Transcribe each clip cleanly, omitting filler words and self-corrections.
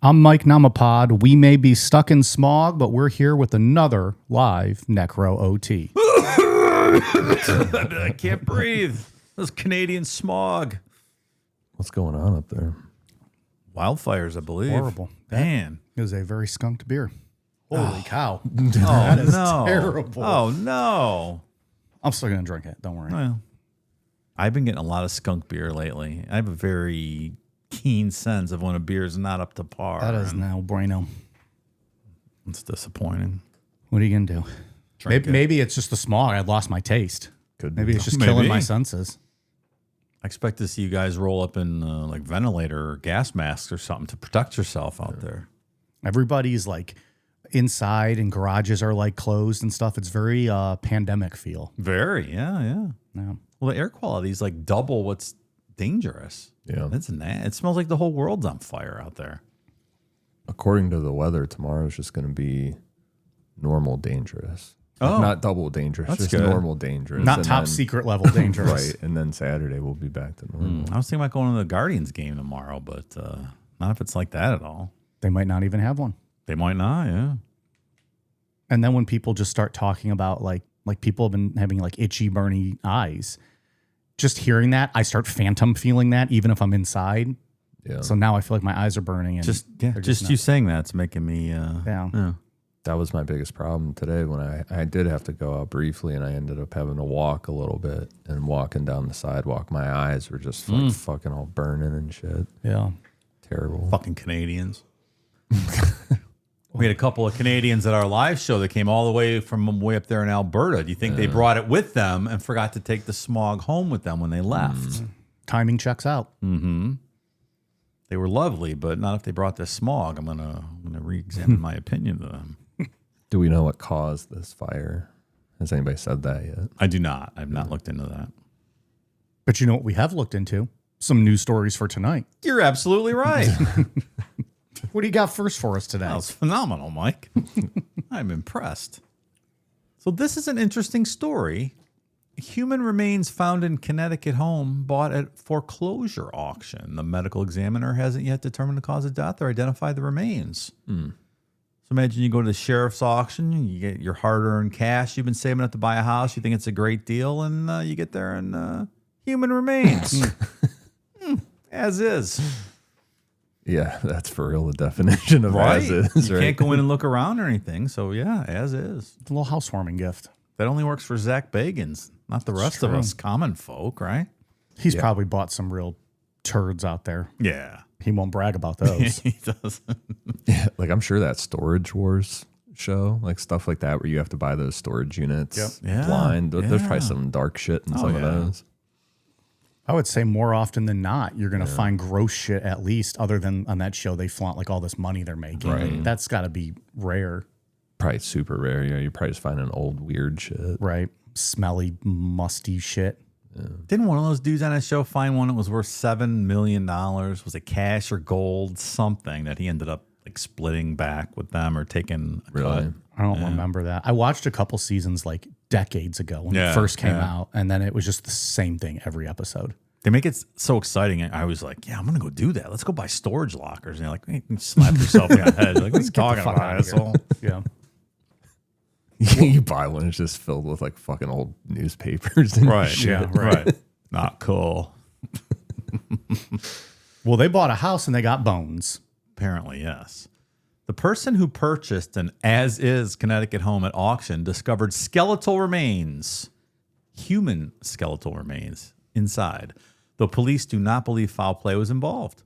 I'm Mike Namapod. We may be stuck in smog, but we're here with another live Necro OT. I can't breathe. This Canadian smog. What's going on up there? Wildfires, I believe. Horrible. Man. It was a very skunked beer. Holy cow. Oh, That is no. terrible. Oh, no. I'm still going to drink it. Don't worry. Well, I've been getting a lot of skunk beer lately. I have a very keen sense of when a beer is not up to par. That is no bueno. It's disappointing. What are you going to do? Drink it. Maybe it's just the smog. I lost my taste. Maybe it's just killing my senses. I expect to see you guys roll up in like ventilator or gas masks or something to protect yourself out there. Everybody's like inside and garages are like closed and stuff. It's very pandemic feel. Very, yeah. Well, the air quality is like double what's dangerous. Yeah. It smells like the whole world's on fire out there. According to the weather, tomorrow is just going to be normal dangerous. Oh. Not double dangerous, That's just good. normal dangerous. Not And top then- secret level dangerous. Right. And then Saturday we'll be back to normal. I was thinking about going to the Guardians game tomorrow, but not if it's like that at all. They might not even have one. They might not, yeah. And then when people just start talking about like people have been having like itchy, burny eyes, just hearing that, I start phantom feeling that even if I'm inside. Yeah. So now I feel like my eyes are burning. And Just they're you saying that's making me Yeah. That was my biggest problem today when I did have to go out briefly and I ended up having to walk a little bit, and walking down the sidewalk, my eyes were just like fucking all burning and shit. Yeah. Terrible. fucking Canadians. We had a couple of Canadians at our live show that came all the way from way up there in Alberta. Do you think they brought it with them and forgot to take the smog home with them when they left? Timing checks out. They were lovely, but not if they brought this smog. I'm gonna re-examine my opinion of them. Do we know what caused this fire? Has anybody said that yet? I do not. I've not looked into that. But you know what we have looked into? Some news stories for tonight. You're absolutely right. What do you got first for us today? That was phenomenal, Mike. I'm impressed. So this is an interesting story. Human remains found in Connecticut home bought at foreclosure auction. The medical examiner hasn't yet determined the cause of death or identified the remains. So imagine you go to the sheriff's auction, you get your hard-earned cash you've been saving up to buy a house, you think it's a great deal, and you get there and human remains. As is. Yeah, that's for real the definition of Right? as is, You right? can't go in and look around or anything. So yeah, as is. It's a little housewarming gift. That only works for Zach Bagans, not the rest of true. us common folk, right? He's probably bought some real turds out there. Yeah. He won't brag about those. He does. Yeah, like I'm sure that Storage Wars show, like stuff like that, where you have to buy those storage units Yeah, blind. There's yeah. probably some dark shit in some of yeah. those. I would say more often than not, you're going to find gross shit at least, other than on that show, they flaunt like all this money they're making. Right. That's got to be rare, Probably super rare. You know, you probably just find an old weird shit. right? Smelly, musty shit. Didn't one of those dudes on that show find one that was worth $7 million? Was it cash or gold? Something that he ended up like splitting back with them or taking a Really? cut. I don't remember that. I watched a couple seasons like decades ago when it first came out, and then it was just the same thing every episode. They make it so exciting. I was like, yeah, I'm going to go do that. Let's go buy storage lockers. And you're like, hey, you slap yourself in the head. You're like, what are you talking fuck about, outta here. asshole? Yeah. You buy one, it's just filled with like fucking old newspapers and Right. shit. Yeah. Right. Not cool. Well, they bought a house and they got bones. Apparently, yes. The person who purchased an as-is Connecticut home at auction discovered skeletal remains, human skeletal remains inside, though police do not believe foul play was involved.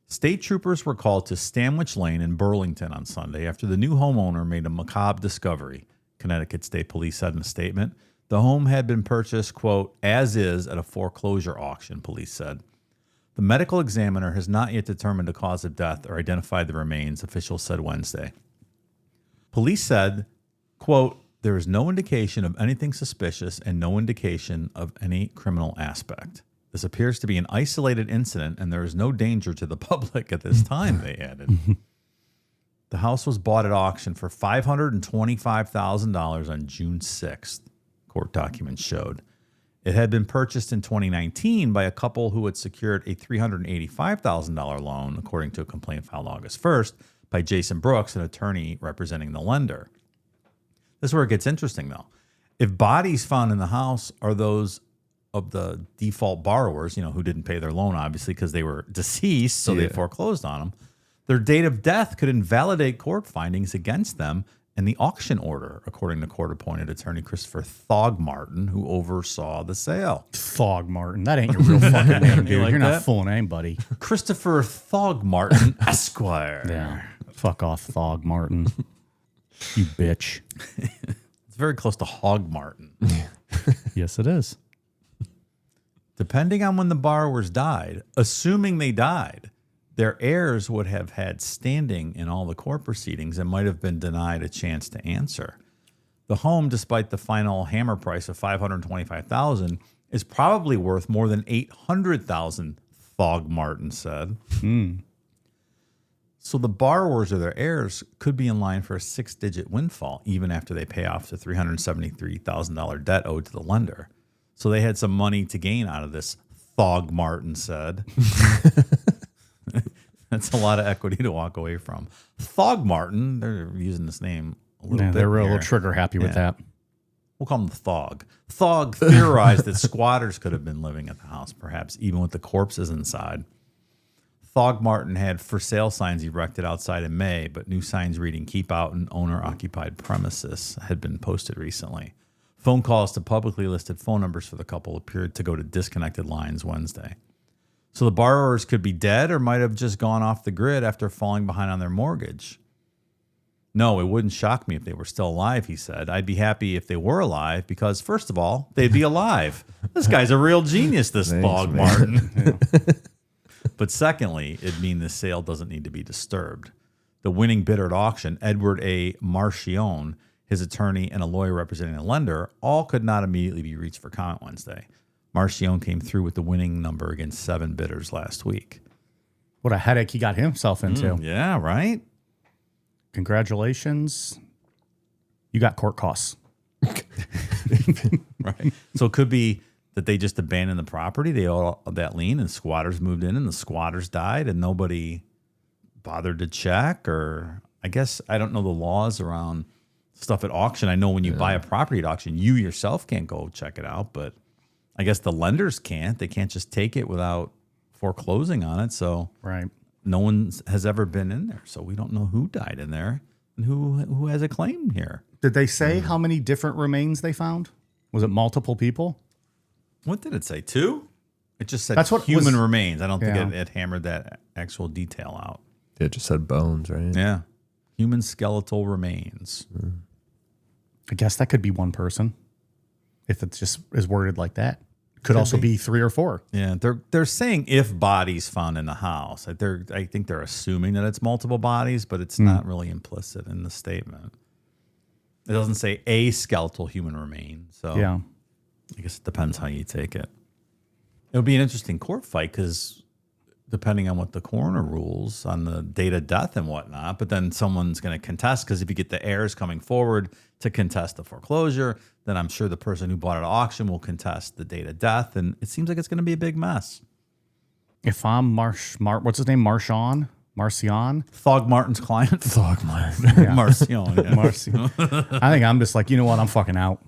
State troopers were called to Stanwich Lane in Burlington on Sunday after the new homeowner made a macabre discovery, Connecticut State Police said in a statement. The home had been purchased, quote, as is at a foreclosure auction, police said. The medical examiner has not yet determined the cause of death or identified the remains, officials said Wednesday. Police said, quote, there is no indication of anything suspicious and no indication of any criminal aspect. This appears to be an isolated incident and there is no danger to the public at this time, they added. The house was bought at auction for $525,000 on June 6th, court documents showed. It had been purchased in 2019 by a couple who had secured a $385,000 loan, according to a complaint filed August 1st by Jason Brooks, an attorney representing the lender. This is where it gets interesting, though. If bodies found in the house are those of the default borrowers, who didn't pay their loan, obviously, because they were deceased, so they foreclosed on them, their date of death could invalidate court findings against them and the auction order, according to court-appointed attorney Christopher Thogmartin, who oversaw the sale. Thogmartin. That ain't your real fucking name, dude. like You're that? not full name, buddy. Christopher Thogmartin, Esquire. Yeah. Fuck off, Thogmartin. You bitch. It's very close to Hogmartin. Yes, it is. Depending on when the borrowers died, assuming they died, their heirs would have had standing in all the court proceedings and might have been denied a chance to answer. The home, despite the final hammer price of $525,000, is probably worth more than $800,000, Thogmartin said. So the borrowers or their heirs could be in line for a 6-digit windfall even after they pay off the $373,000 debt owed to the lender. So they had some money to gain out of this, Thogmartin said. That's a lot of equity to walk away from. Thogmartin, they're using this name a little bit. They're a here. little trigger happy with that. We'll call him the Thog. Thog theorized that squatters could have been living at the house, perhaps even with the corpses inside. Thogmartin had for sale signs erected outside in May, but new signs reading "Keep Out" and "Owner-Occupied Premises" had been posted recently. Phone calls to publicly listed phone numbers for the couple appeared to go to disconnected lines Wednesday. So the borrowers could be dead or might have just gone off the grid after falling behind on their mortgage. No, it wouldn't shock me if they were still alive, he said. I'd be happy if they were alive because, first of all, they'd be alive. This guy's a real genius, this Thogmartin. But secondly, it'd mean the sale doesn't need to be disturbed. The winning bidder at auction, Edward A. Marchione, his attorney, and a lawyer representing the lender, all could not immediately be reached for comment Wednesday. Marchione came through with the winning number against 7 bidders last week. What a headache he got himself into. Yeah, right? Congratulations. You got court costs. Right. So it could be that they just abandoned the property. They owe that lien and squatters moved in and the squatters died and nobody bothered to check. Or I guess I don't know the laws around stuff at auction. I know when you buy a property at auction, you yourself can't go check it out, but I guess the lenders can't. They can't just take it without foreclosing on it. So Right. no one has ever been in there. So we don't know who died in there and who has a claim here. Did they say how many different remains they found? Was it multiple people? What did it say? 2? It just said That's what human was- remains. I don't think Yeah. it hammered that actual detail out. It just said bones, right? Yeah. Human skeletal remains. I guess that could be one person if it just is worded like that. Could also be 3 or 4. Yeah, they're saying if bodies found in the house. I think they're assuming that it's multiple bodies, but it's not really implicit in the statement. It doesn't say a skeletal human remain. So Yeah. I guess it depends how you take it. It would be an interesting court fight because depending on what the coroner rules on the date of death and whatnot, but then someone's going to contest because if you get the heirs coming forward to contest the foreclosure, then I'm sure the person who bought it at auction will contest the date of death, and it seems like it's going to be a big mess. If I'm what's his name? Marcion? Thogmartin's client? Thogmartin. Marcion. Yeah. Marcion. I think I'm just like, you know what? I'm fucking out.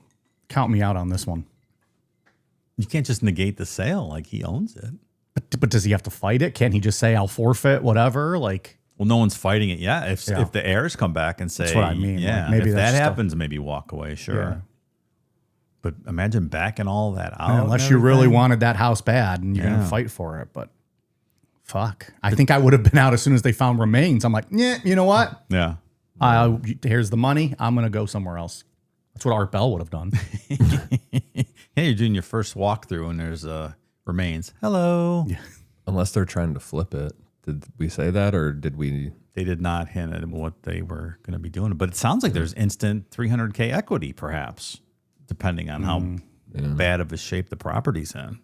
Count me out on this one. You can't just negate the sale like he owns it. But does he have to fight it? Can't he just say, I'll forfeit, whatever? Like, Well, no one's fighting it yet. If Yeah. if the heirs come back and say, That's what I mean. yeah, Like, maybe if that's that just happens, maybe walk away, sure. Yeah. But imagine backing all that out. unless and you really everything. wanted that house bad and you're going Yeah. to fight for it. But fuck. I think I would have been out as soon as they found remains. I'm like, yeah, you know what? Yeah. Here's the money. I'm going to go somewhere else. That's what Art Bell would have done. Hey, you're doing your first walkthrough and there's remains. Hello. Yeah. Unless they're trying to flip it. Did we say that or did we? They did not hint at what they were going to be doing. But it sounds like there's instant $300K equity, perhaps, depending on how bad of a shape the property's in.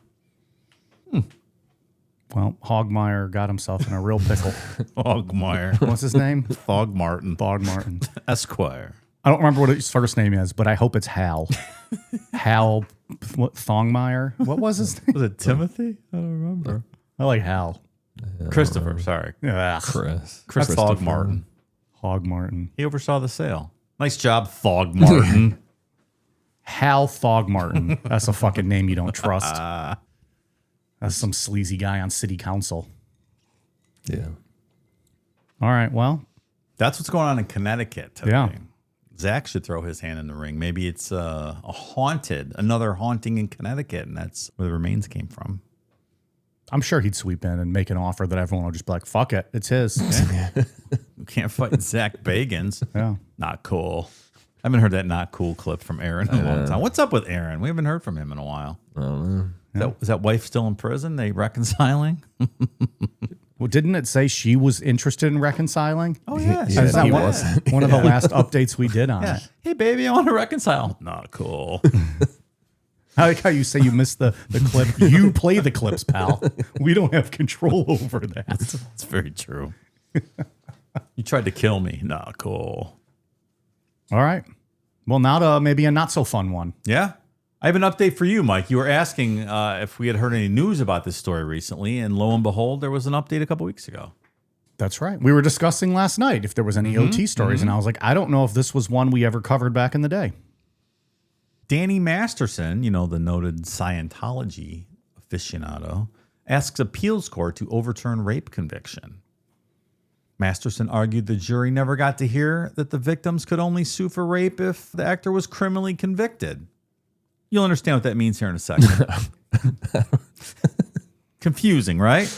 Well, Hogmeyer got himself in a real pickle. Hogmeyer. What's his name? Thogmartin. Martin. Esquire. I don't remember what his first name is, but I hope it's Hal. Hal what Thongmeyer? What was his name? Was it Timothy? I don't remember. I like Hal. Christopher, sorry. Yeah. Chris. Chris Thogmartin. Hog Martin. He oversaw the sale. Nice job, Thogmartin. Hal Thogmartin. That's a fucking name you don't trust. That's some sleazy guy on city council. Yeah. All right, well. That's what's going on in Connecticut today. Yeah. Zach should throw his hand in the ring. Maybe it's another haunting in Connecticut, and that's where the remains came from. I'm sure he'd sweep in and make an offer that everyone will just be like, fuck it, it's his. You can't fight Zach Bagans. Yeah. Not cool. I haven't heard that not cool clip from Aaron in a long time. What's up with Aaron? We haven't heard from him in a while. I don't know. Is that wife still in prison? They reconciling? Well, didn't it say she was interested in reconciling? Oh, yeah. Yeah, Is that he one, wasn't. one of the last updates we did on Yeah. it? Hey, baby, I want to reconcile. Not cool. I like how you say you missed the clip. You play the clips, pal. We don't have control over that. That's very true. You tried to kill me. Not cool. All right. Well, now to maybe a not so fun one. Yeah. I have an update for you, Mike. You were asking if we had heard any news about this story recently, and lo and behold, there was an update a couple weeks ago. That's right. We were discussing last night if there was any OT stories, and I was like, I don't know if this was one we ever covered back in the day. Danny Masterson, the noted Scientology aficionado, asks appeals court to overturn rape conviction. Masterson argued the jury never got to hear that the victims could only sue for rape if the actor was criminally convicted. You'll understand what that means here in a second. Confusing, right?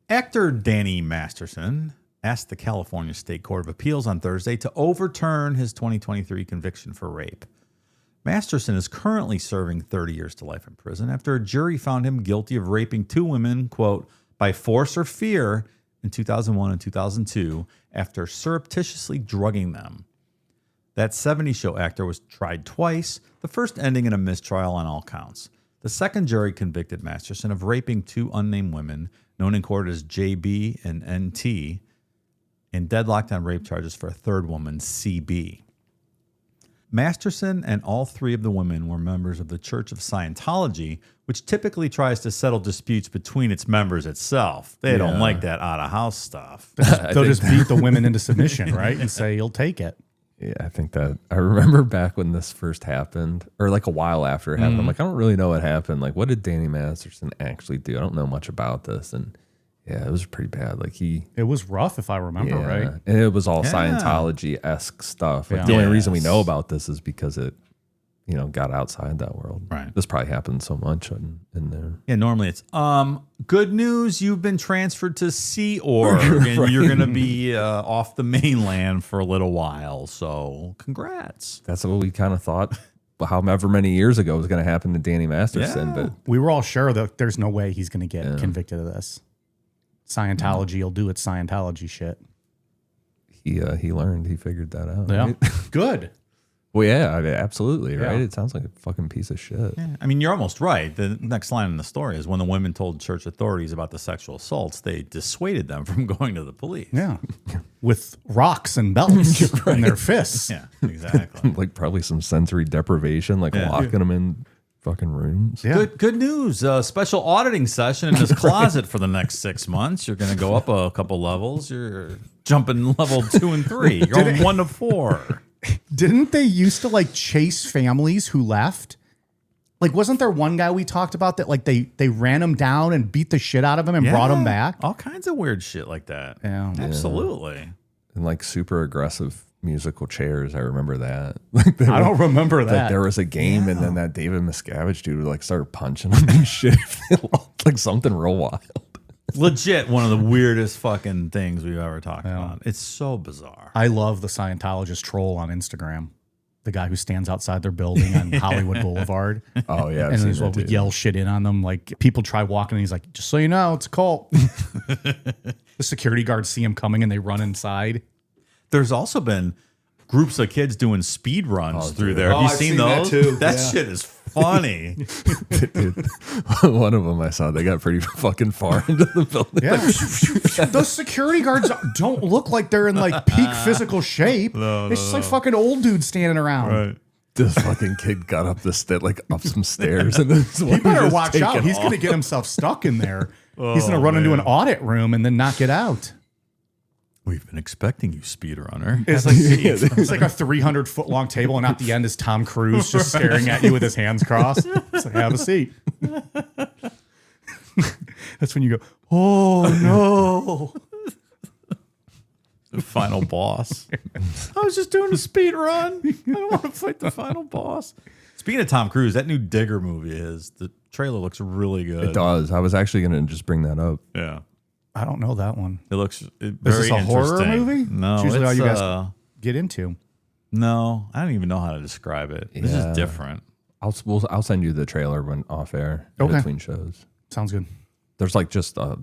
Actor Danny Masterson asked the California State Court of Appeals on Thursday to overturn his 2023 conviction for rape. Masterson is currently serving 30 years to life in prison after a jury found him guilty of raping two women, quote, by force or fear in 2001 and 2002 after surreptitiously drugging them. That 70s show actor was tried twice, the first ending in a mistrial on all counts. The second jury convicted Masterson of raping two unnamed women, known in court as JB and NT, and deadlocked on rape charges for a third woman, CB. Masterson and all three of the women were members of the Church of Scientology, which typically tries to settle disputes between its members itself. They don't like that out-of-house stuff. They'll just beat the women into submission, right? And say, you'll take it. Yeah, I think that I remember back when this first happened, or like a while after it happened. I'm like, I don't really know what happened. Like, what did Danny Masterson actually do? I don't know much about this. And yeah, it was pretty bad. Like it was rough, if I remember right. And it was all Scientology-esque stuff. Like the only reason we know about this is because it, got outside that world. Right. This probably happened so much in there. Yeah, normally it's good news. You've been transferred to Sea Org, and you're going to be off the mainland for a little while. So, congrats. That's what we kind of thought, however many years ago, was going to happen to Danny Masterson. But we were all sure that there's no way he's going to get convicted of this. Scientology will do its Scientology shit. He learned. He figured that out. Yeah, right? good. Well, yeah, I mean, absolutely, right? Yeah. It sounds like a fucking piece of shit. Yeah. I mean, you're almost right. The next line in the story is when the women told church authorities about the sexual assaults, they dissuaded them from going to the police. Yeah, with rocks and belts in their fists. Yeah, exactly. Like probably some sensory deprivation, like locking them in fucking rooms. Yeah. Good news. Special auditing session in this closet for the next 6 months. You're going to go up a couple levels. You're jumping level 2 and 3. You're going 1 to 4. Didn't they used to like chase families who left? Like, wasn't there one guy we talked about that like they ran him down and beat the shit out of him and brought him back? All kinds of weird shit like that. Yeah. Absolutely. And like super aggressive musical chairs. I remember that. I don't remember that. Like there was a game and then that David Miscavige dude like started punching him and shit. Like something real wild. Legit one of the weirdest fucking things we've ever talked about. It's so bizarre. I love the Scientologist troll on Instagram. The guy who stands outside their building on Hollywood Boulevard. Oh, yeah. And he's what we yell shit in on them. Like people try walking and he's like, just so you know, it's a cult. The security guards see him coming and they run inside. There's also been groups of kids doing speed runs through there. Have you I've seen seen those? that too. That Yeah. shit is funny. Dude, one of them I saw, they got pretty fucking far into the building. Yeah. Those security guards don't look like they're in like peak physical shape. It's just like fucking old dudes standing around. Right. This fucking kid got up up some stairs, and then He better watch out. He's going to get himself stuck in there. He's going to run into an audit room and then not get out. We've been expecting you, speedrunner. It's like a 300-foot long table, and at the end is Tom Cruise just staring at you with his hands crossed. It's like, have a seat. That's when you go, oh no. The final boss. I was just doing a speed run. I don't want to fight the final boss. Speaking of Tom Cruise, that new Digger movie the trailer looks really good. It does. I was actually going to just bring that up. Yeah. I don't know that one. It looks Is very this a horror interesting. movie? No, it's usually all you guys uh, get into. no, I don't even know how to describe it. This Yeah. is different. I'll send you the trailer when off air in Okay. between shows. Sounds good. There's like just a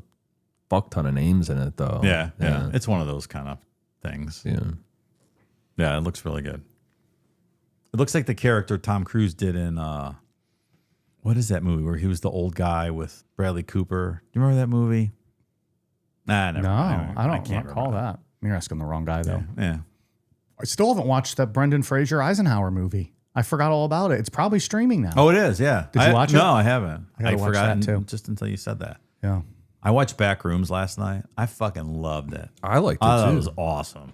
fuck ton of names in it though. Yeah. It's one of those kind of things. Yeah. Yeah, it looks really good. It looks like the character Tom Cruise did in what is that movie where he was the old guy with Bradley Cooper? Do you remember that movie? Nah, never. No, mind. I don't can't recall remember. that. You're asking the wrong guy, though. Yeah. I still haven't watched that Brendan Fraser Eisenhower movie. I forgot all about it. It's probably streaming now. Oh, it is. Yeah. Did you watch it? No, I haven't. I gotta watch forgot that, too. just until you said that. Yeah. I watched Backrooms last night. I fucking loved it. I liked it I thought too. it was awesome.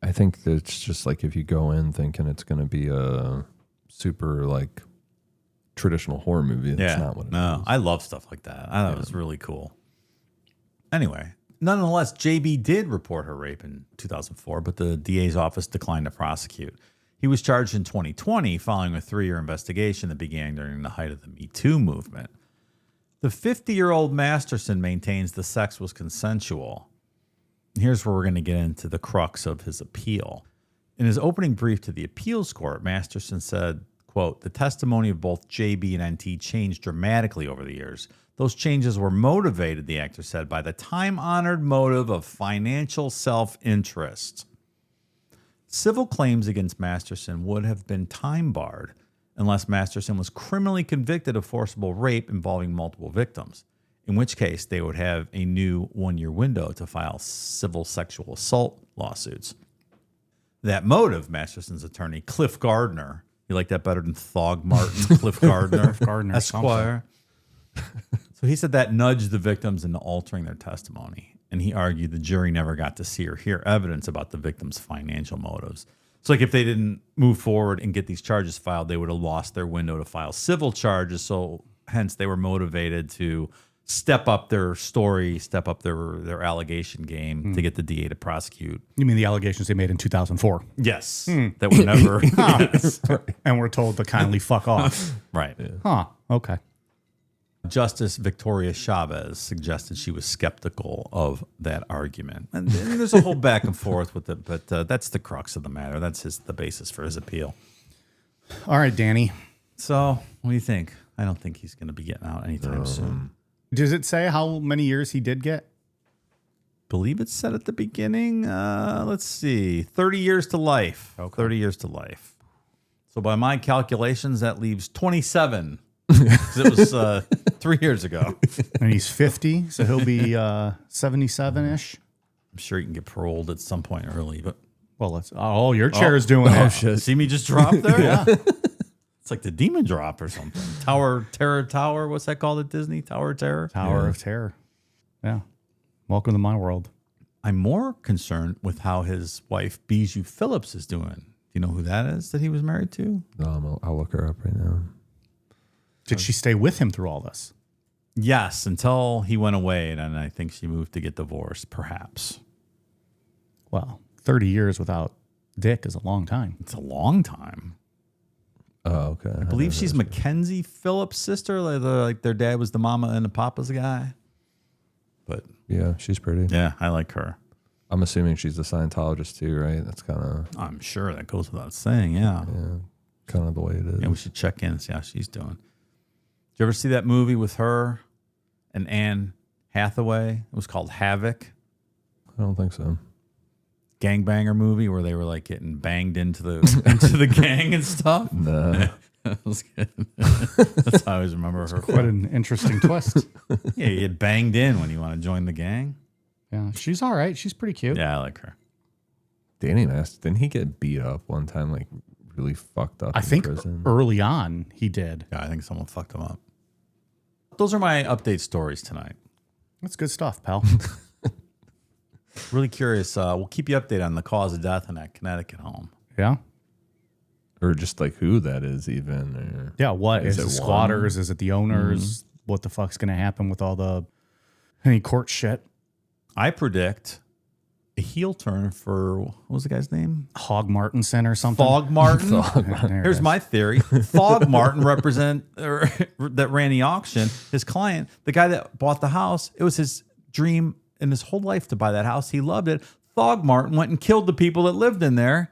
I think that it's just like if you go in thinking it's going to be a super like traditional horror movie, that's not what it is. I love stuff like that. I thought it was really cool. Anyway, nonetheless, JB did report her rape in 2004, but the DA's office declined to prosecute. He was charged in 2020 following a 3-year investigation that began during the height of the Me Too movement. The 50-year-old Masterson maintains the sex was consensual. Here's where we're going to get into the crux of his appeal. In his opening brief to the appeals court, Masterson said, quote, "The testimony of both JB and NT changed dramatically over the years. Those changes were motivated," the actor said, "by the time-honored motive of financial self-interest." Civil claims against Masterson would have been time-barred unless Masterson was criminally convicted of forcible rape involving multiple victims, in which case they would have a new 1-year window to file civil sexual assault lawsuits. That motive, Masterson's attorney, Cliff Gardner, you like that better than Thog Martin, Cliff Gardner, Gardner, Esquire. So he said that nudged the victims into altering their testimony. And he argued the jury never got to see or hear evidence about the victims' financial motives. So like if they didn't move forward and get these charges filed, they would have lost their window to file civil charges. So hence they were motivated to step up their story, step up their allegation game to get the DA to prosecute. You mean the allegations they made in 2004? Yes. That were never. Yes. And we're told to kindly fuck off. Right. Huh. Okay. Justice Victoria Chavez suggested she was skeptical of that argument. And there's a whole back and forth with it, but that's the crux of the matter. That's the basis for his appeal. All right, Danny. So what do you think? I don't think he's going to be getting out anytime soon. Does it say how many years he did get? Believe it said at the beginning, let's see, 30 years to life. Okay. 30 years to life. So by my calculations, that leaves 27. 'Cause it was 3 years ago. And he's 50, so he'll be 77-ish. I'm sure you can get paroled at some point early, but Well, let's. Oh, your chair is doing it. shit. see me just drop there? Yeah. It's like the demon drop or something. Terror Tower. What's that called at Disney? Tower of Terror? Tower of Terror. Yeah. Welcome to my world. I'm more concerned with how his wife, Bijou Phillips, is doing. Do you know who that is that he was married to? I'll look her up right now. Did she stay with him through all this? Yes, until he went away, and then I think she moved to get divorced, perhaps. Well, 30 years without Dick is a long time. It's a long time. Oh, okay. I believe she's Mackenzie Phillips' sister. Like their dad was the mama and the papa's guy. But Yeah, she's pretty. yeah, I like her. I'm assuming she's a Scientologist too, right? That's kind of I'm sure that goes without saying. Yeah. kind of the way it is. Yeah, we should check in and see how she's doing. Did you ever see that movie with her and Anne Hathaway? It was called Havoc. I don't think so. Gangbanger movie where they were like getting banged into the gang and stuff. No. That was good. That's how I always remember her. Quite an interesting twist. Yeah, you get banged in when you want to join the gang. Yeah, she's all right. She's pretty cute. Yeah, I like her. Danny Masterson, didn't he get beat up one time like really fucked up I in think prison. early on he did. Yeah, I think someone fucked him up. Those are my update stories tonight. That's good stuff, pal. Really curious. We'll keep you updated on the cause of death in that Connecticut home. Yeah. Or just like who that is even. Or Yeah. What is it it? Squatters? Is it the owners? What the fuck's going to happen with all any court shit? I predict a heel turn for, what was the guy's name? Hog Martinson or something. Fog Martin. There it Here's is. my theory. Fog Martin that ran the auction. His client, the guy that bought the house, it was his dream in his whole life to buy that house. He loved it. Fog Martin went and killed the people that lived in there,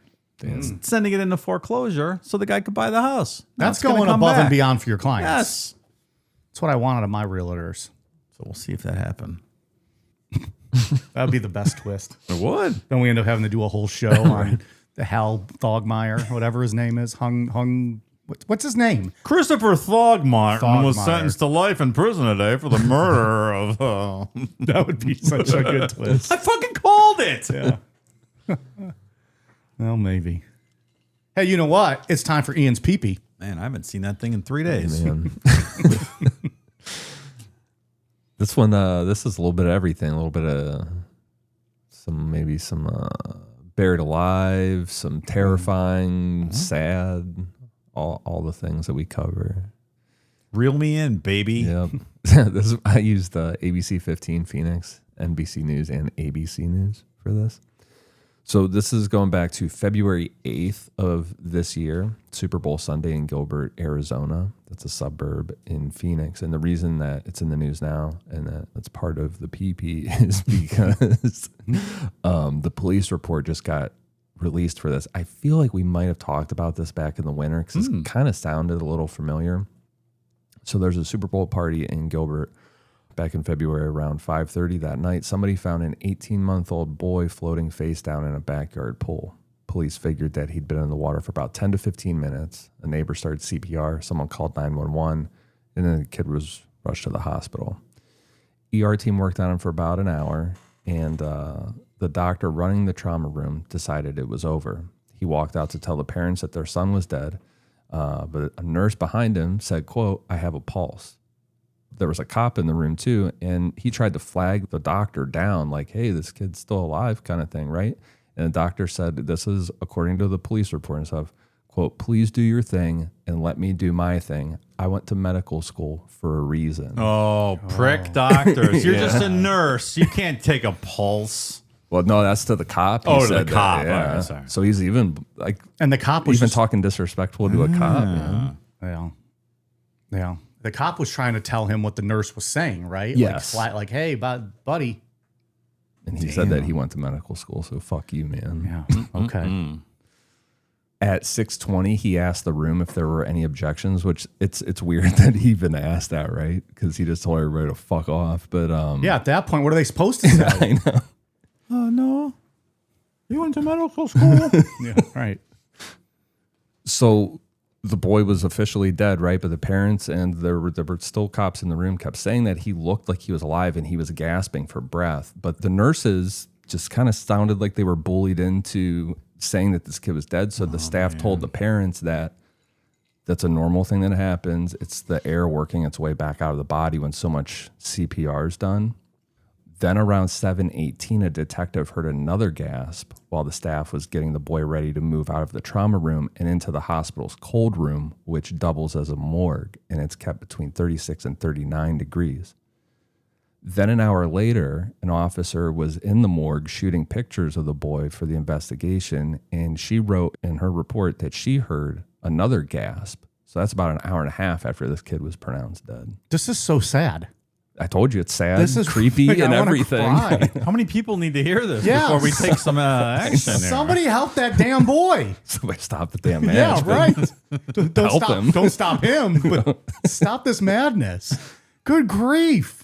sending it into foreclosure so the guy could buy the house. Now That's it's gonna going come above and back. beyond for your clients. Yes. That's what I want out of my realtors. So we'll see if that happened. That would be the best twist. It would. Then we end up having to do a whole show on the Hal Thogmeyer, whatever his name is. What's his name? Christopher Thogmartin was Thogmeyer. sentenced to life in prison today for the murder of... That would be such a good twist. I fucking called it! Yeah. Well, maybe. Hey, you know what? It's time for Ian's pee-pee. Man, I haven't seen that thing in 3 days. Man. This one, this is a little bit of everything. A little bit of some buried alive, some terrifying, sad, all the things that we cover. Reel me in, baby. Yep. I used ABC 15 Phoenix, NBC News, and ABC News for this. So this is going back to February 8th of this year, Super Bowl Sunday in Gilbert, Arizona. That's a suburb in Phoenix. And the reason that it's in the news now and that it's part of the PP is because the police report just got released for this. I feel like we might have talked about this back in the winter because it kind of sounded a little familiar. So there's a Super Bowl party in Gilbert back in February around 5:30 that night. Somebody found an 18-month-old boy floating face down in a backyard pool. Police figured that he'd been in the water for about 10 to 15 minutes. A neighbor started CPR. Someone called 911, and then the kid was rushed to the hospital. ER team worked on him for about an hour, and the doctor running the trauma room decided it was over. He walked out to tell the parents that their son was dead, but a nurse behind him said, quote, "I have a pulse." There was a cop in the room too, and he tried to flag the doctor down like, hey, this kid's still alive kind of thing, right? And the doctor said, this is according to the police report and stuff, quote, "Please do your thing and let me do my thing. I went to medical school for a reason." Oh, prick doctors. You're just a nurse. You can't take a pulse. Well, no, that's to the cop. He Oh, to said the cop. that, yeah. Oh, sorry. So he's even like, And the cop was even just, talking disrespectful to a cop. Man. Yeah. The cop was trying to tell him what the nurse was saying, right? Yes. Like, flat, like, hey, buddy. And he said that he went to medical school, so fuck you, man. Yeah. Okay. At 6:20, he asked the room if there were any objections, which it's weird that he even asked that, right? Because he just told everybody to fuck off. But Yeah. At that point, what are they supposed to say? I know. Oh, no. You went to medical school? Yeah. Right. So the boy was officially dead, right? But the parents and there were still cops in the room kept saying that he looked like he was alive and he was gasping for breath. But the nurses just kind of sounded like they were bullied into saying that this kid was dead. So the staff told the parents that that's a normal thing that happens. It's the air working its way back out of the body when so much CPR is done. Then around 7:18, a detective heard another gasp while the staff was getting the boy ready to move out of the trauma room and into the hospital's cold room, which doubles as a morgue, and it's kept between 36 and 39 degrees. Then an hour later, an officer was in the morgue shooting pictures of the boy for the investigation, and she wrote in her report that she heard another gasp. So that's about an hour and a half after this kid was pronounced dead. This is so sad. I told you it's sad, This is creepy, like, and I wanna everything. cry. How many people need to hear this Yeah. before we take some action here? Somebody help that damn boy. Somebody stop the damn Yeah, madness. right. Don't Help stop him. Don't stop him, but stop this madness. Good grief.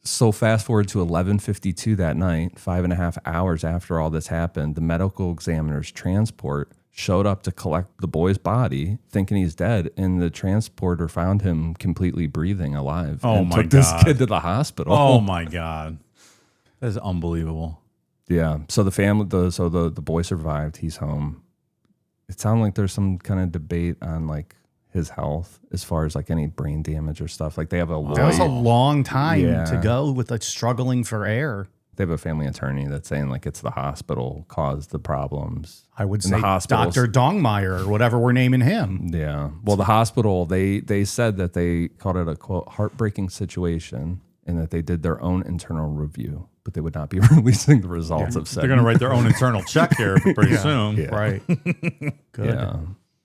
So fast forward to 11:52 that night, 5.5 hours after all this happened, the medical examiner's transport showed up to collect the boy's body, thinking he's dead, and the transporter found him completely breathing, alive. Oh and my took this God. kid to the hospital. Oh, my God. That is unbelievable. Yeah. So the family, the boy survived. He's home. it sounded like there's some kind of debate on like his health as far as like any brain damage or stuff. Like they have a lawyer. That was a long time Yeah. to go with like struggling for air. They have a family attorney that's saying like it's the hospital caused the problems. I would And the say hospitals- Dr. Dongmeyer or whatever we're naming him. Yeah. Well, the hospital, they said that they called it a quote heartbreaking situation and that they did their own internal review, but they would not be releasing the results of said. They're going to write their own internal check here pretty soon. Yeah. Right. Good. Yeah.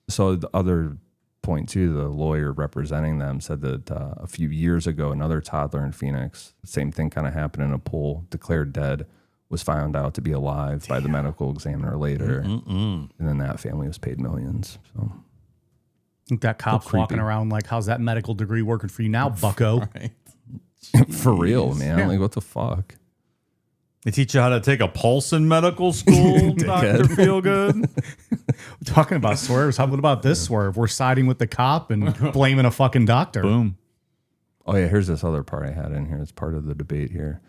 So the other point too, the lawyer representing them said that a few years ago, another toddler in Phoenix, same thing kind of happened in a pool, declared dead, was found out to be alive by the medical examiner later. And then that family was paid millions. So I think that cop's creepy. walking around like, how's that medical degree working for you now, bucko? Right. for real, man. Yeah. Like what the fuck? They teach you how to take a pulse in medical school, Dr. Feelgood. Talking about swerves, what about this swerve? We're siding with the cop and blaming a fucking doctor. Boom. Oh yeah, here's this other part I had in here. It's part of the debate here.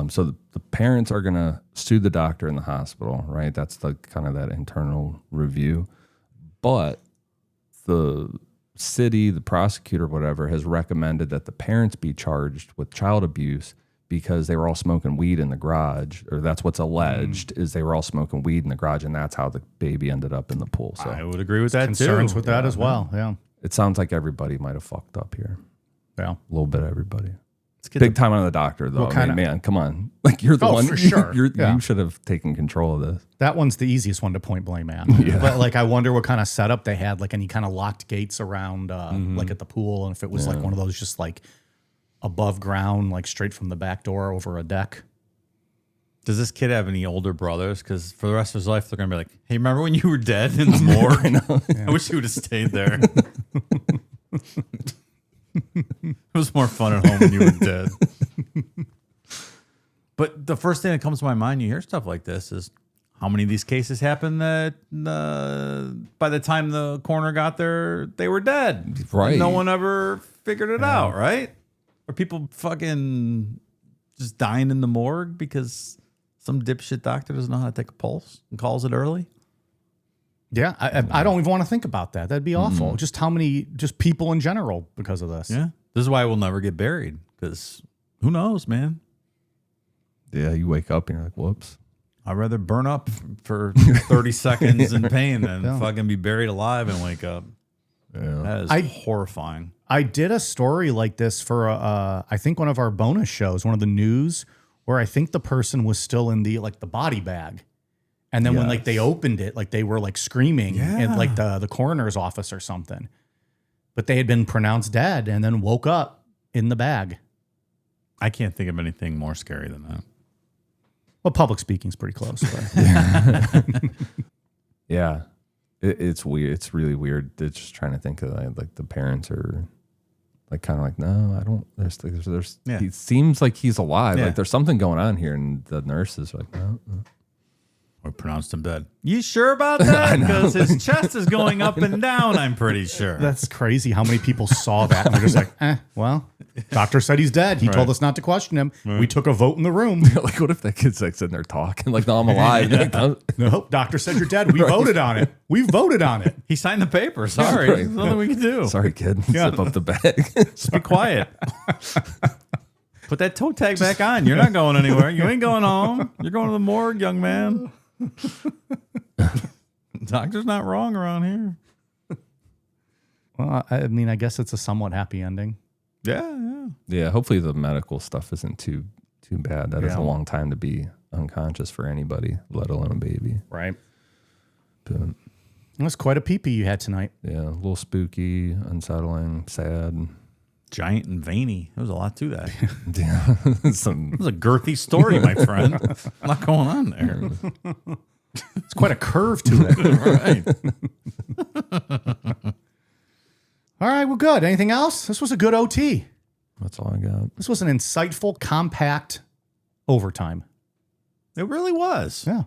So the parents are gonna sue the doctor in the hospital, right? That's the kind of that internal review. But the city, the prosecutor, whatever, has recommended that the parents be charged with child abuse because they were all smoking weed in the garage, or that's what's alleged is they were all smoking weed in the garage, and that's how the baby ended up in the pool. So I would agree with that Concerns too. with that as well. Yeah. it sounds like everybody might have fucked up here. Yeah. A little bit of everybody. Let's get Big time on the doctor, though. What I mean, kinda- man, come on. Like, you're the Oh, one. for sure. Yeah. You should have taken control of this. That one's the easiest one to point blame at. But like, I wonder what kind of setup they had, like any kind of locked gates around, like at the pool, and if it was like one of those just like above ground, like straight from the back door over a deck. Does this kid have any older brothers? Because for the rest of his life, they're going to be like, hey, remember when you were dead in the morgue? I wish you would have stayed there. It was more fun at home when you were dead. But the first thing that comes to my mind, you hear stuff like this, is how many of these cases happen that by the time the coroner got there, they were dead. Right. No one ever figured it out, right? Or people fucking just dying in the morgue because some dipshit doctor doesn't know how to take a pulse and calls it early. Yeah. I don't even want to think about that. That'd be awful. Just how many, just people in general because of this. Yeah. This is why we'll never get buried, because who knows, man? Yeah, you wake up and you're like, whoops. I'd rather burn up for 30 seconds in pain than fucking be buried alive and wake up. Yeah. That is horrifying. I did a story like this for, I think one of our bonus shows, one of the news, where I think the person was still in the, like the body bag. And then when like they opened it, like they were like screaming in like the coroner's office or something, but they had been pronounced dead and then woke up in the bag. I can't think of anything more scary than that. Well, public speaking's pretty close. But. Yeah. It's weird. It's really weird. It's just trying to think of like the parents are like kind of like, no, I don't. There's Yeah. He seems like he's alive. Yeah. Like there's something going on here. And the nurses are like, no. Or pronounced him dead. You sure about that? Because his chest is going up and down, I'm pretty sure. That's crazy how many people saw that and they're just like, well, doctor said he's dead. He told us not to question him. We took a vote in the room. Like, what if that kid's like sitting there talking like, no, I'm alive. Like, no. Nope, doctor said you're dead. We voted on it. We voted on it. He signed the paper. Sorry. Right. There's nothing we can do. Sorry, kid. Zip up the bag. Just be quiet. Put that toe tag back on. You're not going anywhere. You ain't going home. You're going to the morgue, young man. Doctor's not wrong around here. Well, I mean, I guess it's a somewhat happy ending. Yeah. Yeah, hopefully the medical stuff isn't too bad. That is Yeah. a long time to be unconscious for anybody, let alone a baby. Right. But That's quite a pee-pee you had tonight. yeah, a little spooky, unsettling, sad. Giant and veiny. There was a lot to that. It Yeah, some was a girthy story, my friend. A lot going on there. It's quite a curve to it. Right. All right, well, good. Anything else? This was a good OT. that's all I got. This was an insightful, compact overtime. It really was. Yeah.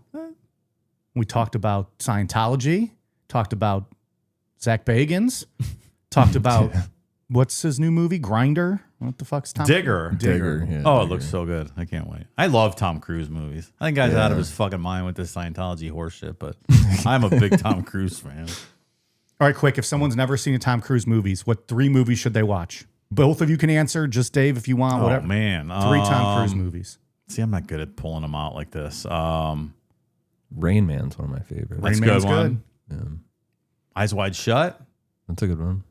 We talked about Scientology, talked about Zach Bagans, talked about What's his new movie? Grinder? What the fuck's Tom? Digger. Digger. Yeah, Oh, it Digger. looks so good. I can't wait. I love Tom Cruise movies. I think guy's out of his fucking mind with this Scientology horseshit, but I'm a big Tom Cruise fan. All right, quick. If someone's never seen a Tom Cruise movies, what 3 movies should they watch? Both of you can answer. Just Dave, if you want. Oh, Whatever. man. 3 Tom Cruise movies. See, I'm not good at pulling them out like this. Rain Man's one of my favorites. That's Rain Man's good one. Yeah, Eyes Wide Shut. that's a good one.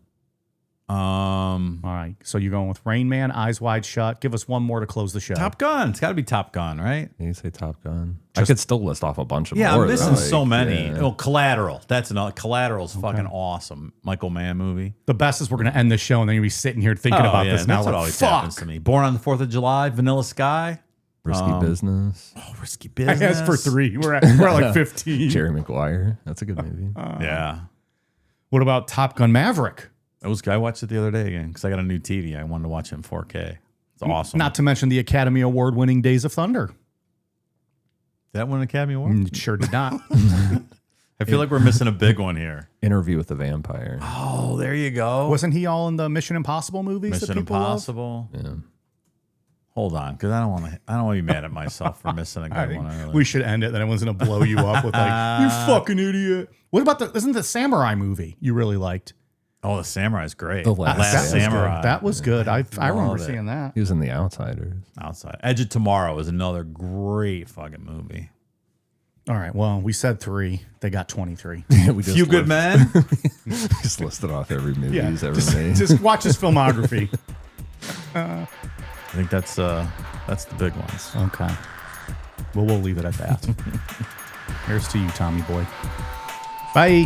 All right. So you're going with Rain Man, Eyes Wide Shut. Give us one more to close the show. Top Gun. It's got to be Top Gun, right? Yeah, you say Top Gun. I could still list off a bunch of more. I'm missing though, so like, many. yeah. Oh, Collateral. That's another. Collateral's fucking awesome. Michael Mann movie. The best is we're going to end this show and then you'll be sitting here thinking about this now. That's what Like, always happens to me. Born on the 4th of July. Vanilla Sky. Risky Business. Oh, Risky I Business. asked for 3. We're at like 15. Jerry Maguire. That's a good movie. Yeah. What about Top Gun Maverick? I watched it the other day again because I got a new TV. I wanted to watch it in 4K. It's awesome. Not to mention the Academy Award winning Days of Thunder. Did that win an Academy Award? It sure did not. I feel like we're missing a big one here. Interview with the Vampire. Oh, there you go. Wasn't he all in the Mission Impossible movies that Mission people love? Impossible. Yeah. Hold on, because I don't want to be mad at myself for missing a I good think one earlier. we should end it. Then everyone's going to blow you up with like, you fucking idiot. What about isn't the Samurai movie you really liked? Oh, the Samurai's great. The Last That was Samurai. good. That was good. I remember Loved it. seeing that. He was in The Outsiders. Outside. Edge of Tomorrow is another great fucking movie. All right. Well, we said 3. They got 23. Yeah, we just Few Good Men. just listed off every movie Yeah. he's ever Just, made. just watch his filmography. I think that's the big ones. Okay. Well, we'll leave it at that. Here's to you, Tommy boy. Bye.